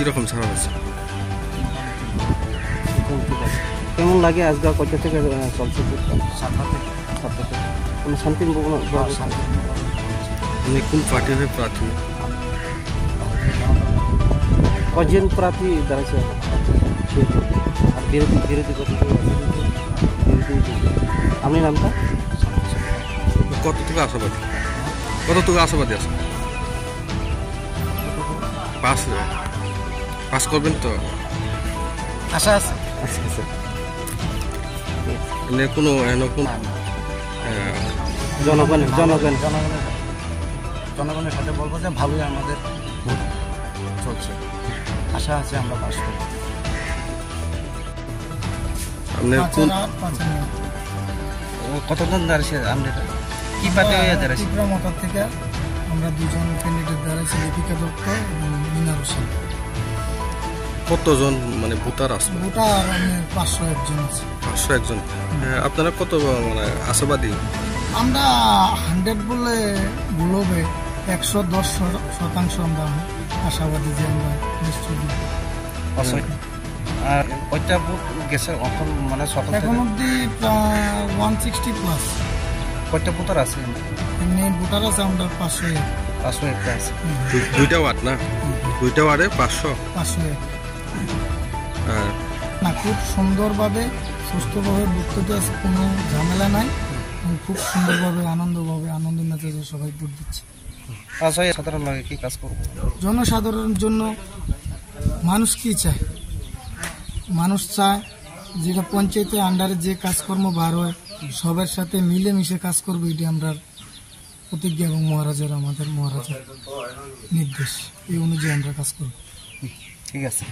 কিরকম ছাড়া হয়েছে? কেমন লাগে আজকে কয়টা থেকে চলছে? 7টা থেকে। মানে শান্তিপূর্ণ মানে কোন পার্টির প্রার্থী? কজন প্রার্থী দাঁড়াচ্ছে আর বিরোধী আপনি নামটা কতটুকু আশাবাদী? কতটুকু আশাবাদী আছে? পাস করবেন তো? আশা আছে। আচ্ছা আচ্ছা এনে কোনো জনগণের সাথে বলবো যে ভালোই আমাদের চলছে, আশা আছে আমরা পাস করব। আপনি কোন কতজন দাঁড়িয়েছে? আমরা কি পার্টি হয়ে দাঁড়িয়েছি? মোটর থেকে আমরা দুজন ক্যান্ডিডেট দাঁড়াইছি, দীপিকা দত্ত এবং মিনা হোসেন। কতজন মানে ভোটার আছে? ভোটার আমি 501 জন আছে। 501 জন। আপনারা কত মানে আশাবাদী? আমরা 100 বলে বলবে 110% আমরা আশাবাদী যে আমরা নিশ্চয়ই। আর কয়টা ভোট গেছে এখন মানে সকাল এখন থেকে? অব্দি প্রায় 160+। কয়টা ভোটার আছে? এমনি ভোটার আছে আমরা 501। 501 আছে। দুইটা ওয়ার্ড না? দুইটা ওয়ার্ডে 500? 501 আর না, খুব সুন্দরভাবে সুস্থভাবে ভোট আছে, কোনো ঝামেলা নাই। খুব সুন্দরভাবে আনন্দ মেজাজে সবাই ভোট দিচ্ছে। আচ্ছা, সাধারণ লাগে কি কাজ করবো? জনসাধারণের জন্য মানুষ কি চায়? মানুষ চায় যেটা পঞ্চায়েতে আন্ডারে যে কাজকর্ম বার হয় সবার সাথে মিলেমিশে কাজ করবো, এটি আমরা প্রতিজ্ঞা এবং আমাদের মহারাজের নির্দেশ, এই অনুযায়ী আমরা কাজ করব। ঠিক আছে।